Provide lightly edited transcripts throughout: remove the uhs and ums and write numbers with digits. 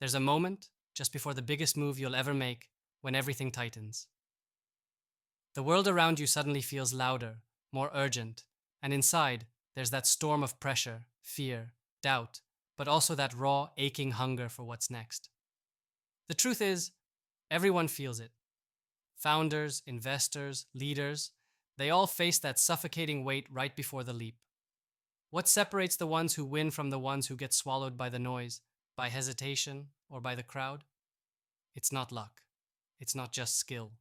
There's a moment, just before the biggest move you'll ever make, when everything tightens. The world around you suddenly feels louder, more urgent, and inside, there's that storm of pressure, fear, doubt, but also that raw, aching hunger for what's next. The truth is, everyone feels it. Founders, investors, leaders, they all face that suffocating weight right before the leap. What separates the ones who win from the ones who get swallowed by the noise, by hesitation, or by the crowd? It's not luck. It's not just skill.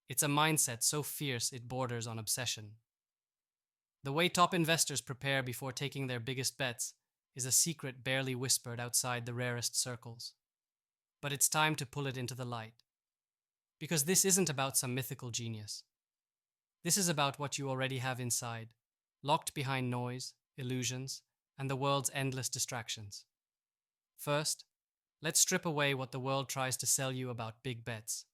It's a mindset so fierce it borders on obsession. The way top investors prepare before taking their biggest bets is a secret barely whispered outside the rarest circles. But it's time to pull it into the light. Because this isn't about some mythical genius. This is about what you already have inside, locked behind noise, illusions, and the world's endless distractions. First, let's strip away what the world tries to sell you about big bets.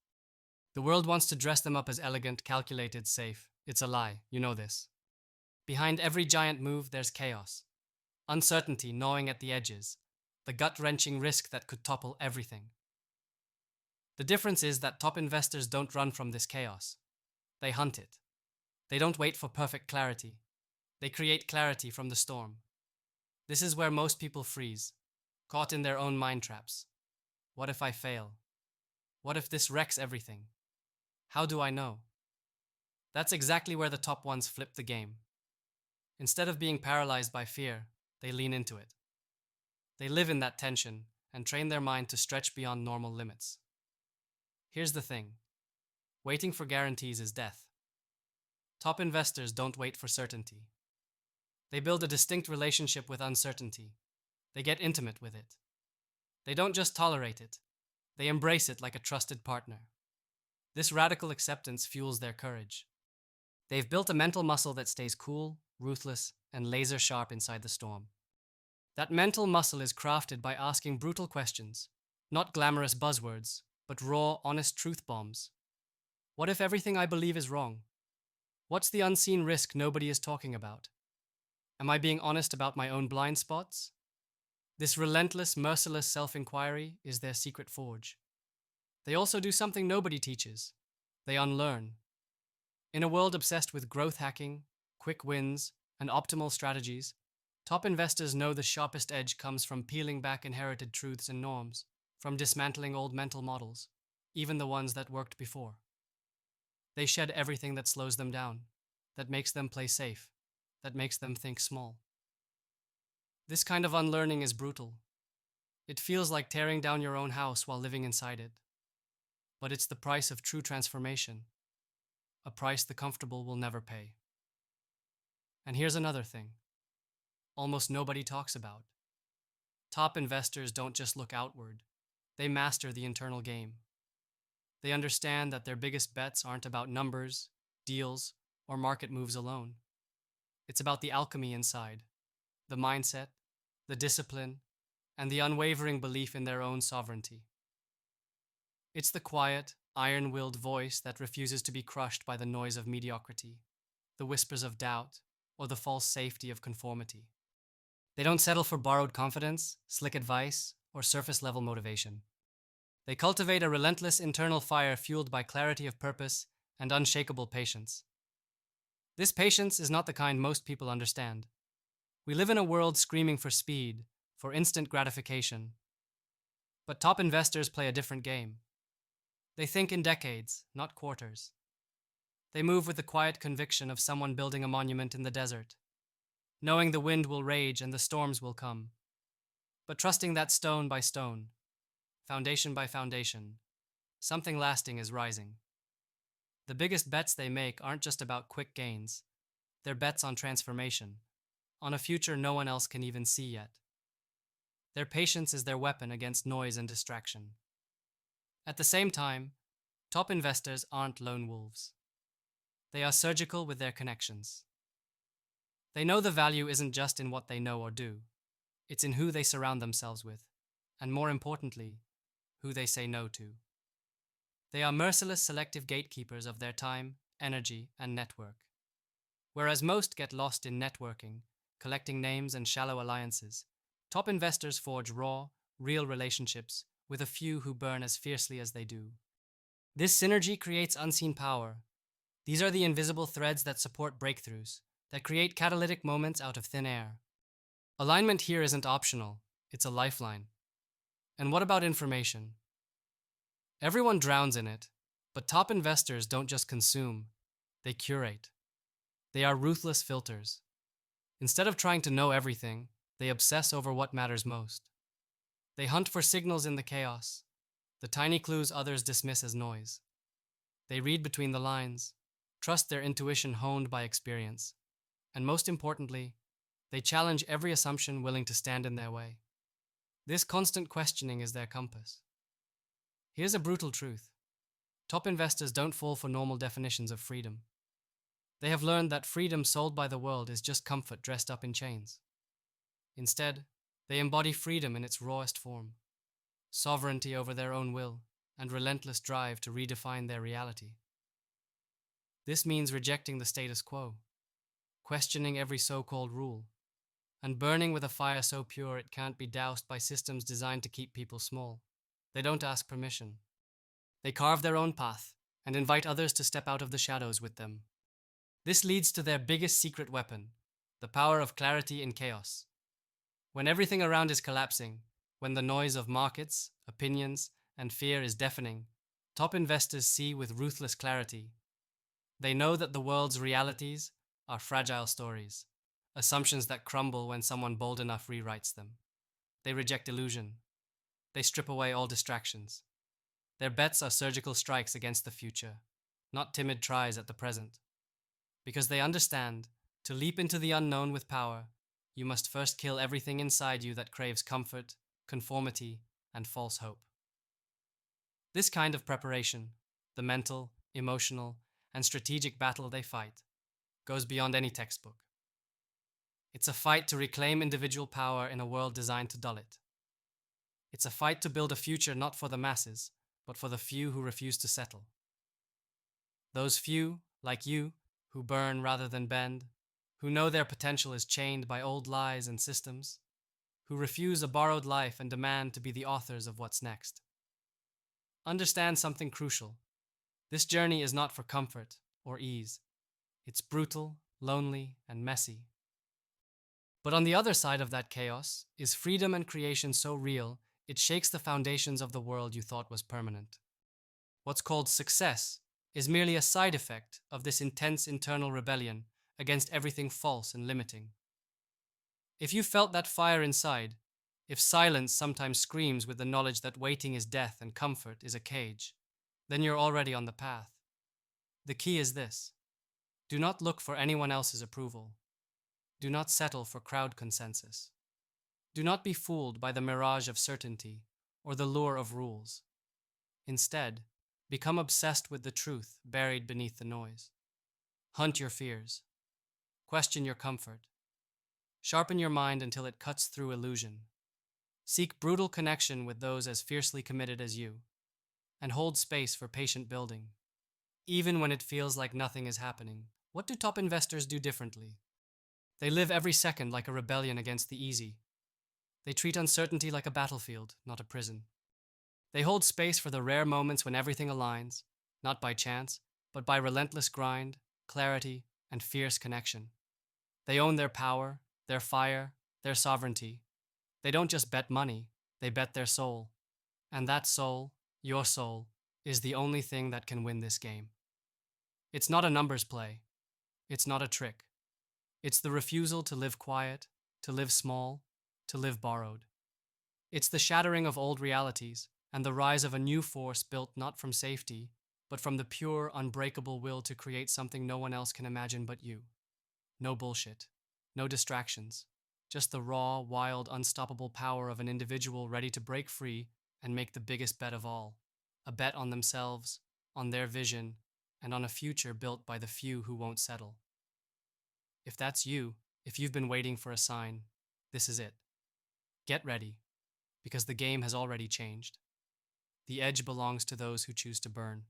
The world wants to dress them up as elegant, calculated, safe. It's a lie, you know this. Behind every giant move, there's chaos, uncertainty gnawing at the edges, the gut-wrenching risk that could topple everything. The difference is that top investors don't run from this chaos. They hunt it. They don't wait for perfect clarity. They create clarity from the storm. This is where most people freeze, caught in their own mind traps. What if I fail? What if this wrecks everything? How do I know? That's exactly where the top ones flip the game. Instead of being paralyzed by fear, they lean into it. They live in that tension and train their mind to stretch beyond normal limits. Here's the thing. Waiting for guarantees is death. Top investors don't wait for certainty. They build a distinct relationship with uncertainty. They get intimate with it. They don't just tolerate it. They embrace it like a trusted partner. This radical acceptance fuels their courage. They've built a mental muscle that stays cool, ruthless, and laser sharp inside the storm. That mental muscle is crafted by asking brutal questions, not glamorous buzzwords, but raw, honest truth bombs. What if everything I believe is wrong? What's the unseen risk nobody is talking about? Am I being honest about my own blind spots? This relentless, merciless self-inquiry is their secret forge. They also do something nobody teaches. They unlearn. In a world obsessed with growth hacking, quick wins, and optimal strategies, top investors know the sharpest edge comes from peeling back inherited truths and norms, from dismantling old mental models, even the ones that worked before. They shed everything that slows them down, that makes them play safe, that makes them think small. This kind of unlearning is brutal. It feels like tearing down your own house while living inside it. But it's the price of true transformation, a price the comfortable will never pay. And here's another thing almost nobody talks about. Top investors don't just look outward, they master the internal game. They understand that their biggest bets aren't about numbers, deals, or market moves alone. It's about the alchemy inside, the mindset, the discipline, and the unwavering belief in their own sovereignty. It's the quiet, iron-willed voice that refuses to be crushed by the noise of mediocrity, the whispers of doubt, or the false safety of conformity. They don't settle for borrowed confidence, slick advice, or surface-level motivation. They cultivate a relentless internal fire fueled by clarity of purpose and unshakable patience. This patience is not the kind most people understand. We live in a world screaming for speed, for instant gratification. But top investors play a different game. They think in decades, not quarters. They move with the quiet conviction of someone building a monument in the desert, knowing the wind will rage and the storms will come, but trusting that stone by stone, foundation by foundation, something lasting is rising. The biggest bets they make aren't just about quick gains. They're bets on transformation, on a future no one else can even see yet. Their patience is their weapon against noise and distraction. At the same time, top investors aren't lone wolves. They are surgical with their connections. They know the value isn't just in what they know or do. It's in who they surround themselves with, and more importantly, who they say no to. They are merciless selective gatekeepers of their time, energy, and network. Whereas most get lost in networking, collecting names and shallow alliances, top investors forge raw, real relationships with a few who burn as fiercely as they do. This synergy creates unseen power. These are the invisible threads that support breakthroughs, that create catalytic moments out of thin air. Alignment here isn't optional, it's a lifeline. And what about information? Everyone drowns in it, but top investors don't just consume, they curate. They are ruthless filters. Instead of trying to know everything, they obsess over what matters most. They hunt for signals in the chaos, the tiny clues others dismiss as noise. They read between the lines, trust their intuition honed by experience, and most importantly, they challenge every assumption willing to stand in their way. This constant questioning is their compass. Here's a brutal truth. Top investors don't fall for normal definitions of freedom. They have learned that freedom sold by the world is just comfort dressed up in chains. Instead, they embody freedom in its rawest form, sovereignty over their own will, and relentless drive to redefine their reality. This means rejecting the status quo, questioning every so-called rule, and burning with a fire so pure it can't be doused by systems designed to keep people small. They don't ask permission. They carve their own path and invite others to step out of the shadows with them. This leads to their biggest secret weapon, the power of clarity in chaos. When everything around is collapsing, when the noise of markets, opinions, and fear is deafening, top investors see with ruthless clarity. They know that the world's realities are fragile stories, assumptions that crumble when someone bold enough rewrites them. They reject illusion. They strip away all distractions. Their bets are surgical strikes against the future, not timid tries at the present. Because they understand, to leap into the unknown with power, you must first kill everything inside you that craves comfort, conformity, and false hope. This kind of preparation, the mental, emotional, and strategic battle they fight, goes beyond any textbook. It's a fight to reclaim individual power in a world designed to dull it. It's a fight to build a future not for the masses, but for the few who refuse to settle. Those few, like you, who burn rather than bend, who know their potential is chained by old lies and systems, who refuse a borrowed life and demand to be the authors of what's next. Understand something crucial. This journey is not for comfort or ease. It's brutal, lonely, and messy. But on the other side of that chaos is freedom and creation so real it shakes the foundations of the world you thought was permanent. What's called success is merely a side effect of this intense internal rebellion against everything false and limiting. If you felt that fire inside, if silence sometimes screams with the knowledge that waiting is death and comfort is a cage, then you're already on the path. The key is this: do not look for anyone else's approval. Do not settle for crowd consensus. Do not be fooled by the mirage of certainty or the lure of rules. Instead, become obsessed with the truth buried beneath the noise. Hunt your fears. Question your comfort. Sharpen your mind until it cuts through illusion. Seek brutal connection with those as fiercely committed as you, and hold space for patient building. Even when it feels like nothing is happening, what do top investors do differently? They live every second like a rebellion against the easy. They treat uncertainty like a battlefield, not a prison. They hold space for the rare moments when everything aligns, not by chance, but by relentless grind, clarity, and fierce connection. They own their power, their fire, their sovereignty. They don't just bet money, they bet their soul. And that soul, your soul, is the only thing that can win this game. It's not a numbers play. It's not a trick. It's the refusal to live quiet, to live small, to live borrowed. It's the shattering of old realities and the rise of a new force built not from safety, but from the pure, unbreakable will to create something no one else can imagine but you. No bullshit. No distractions. Just the raw, wild, unstoppable power of an individual ready to break free and make the biggest bet of all. A bet on themselves, on their vision, and on a future built by the few who won't settle. If that's you, if you've been waiting for a sign, this is it. Get ready, because the game has already changed. The edge belongs to those who choose to burn.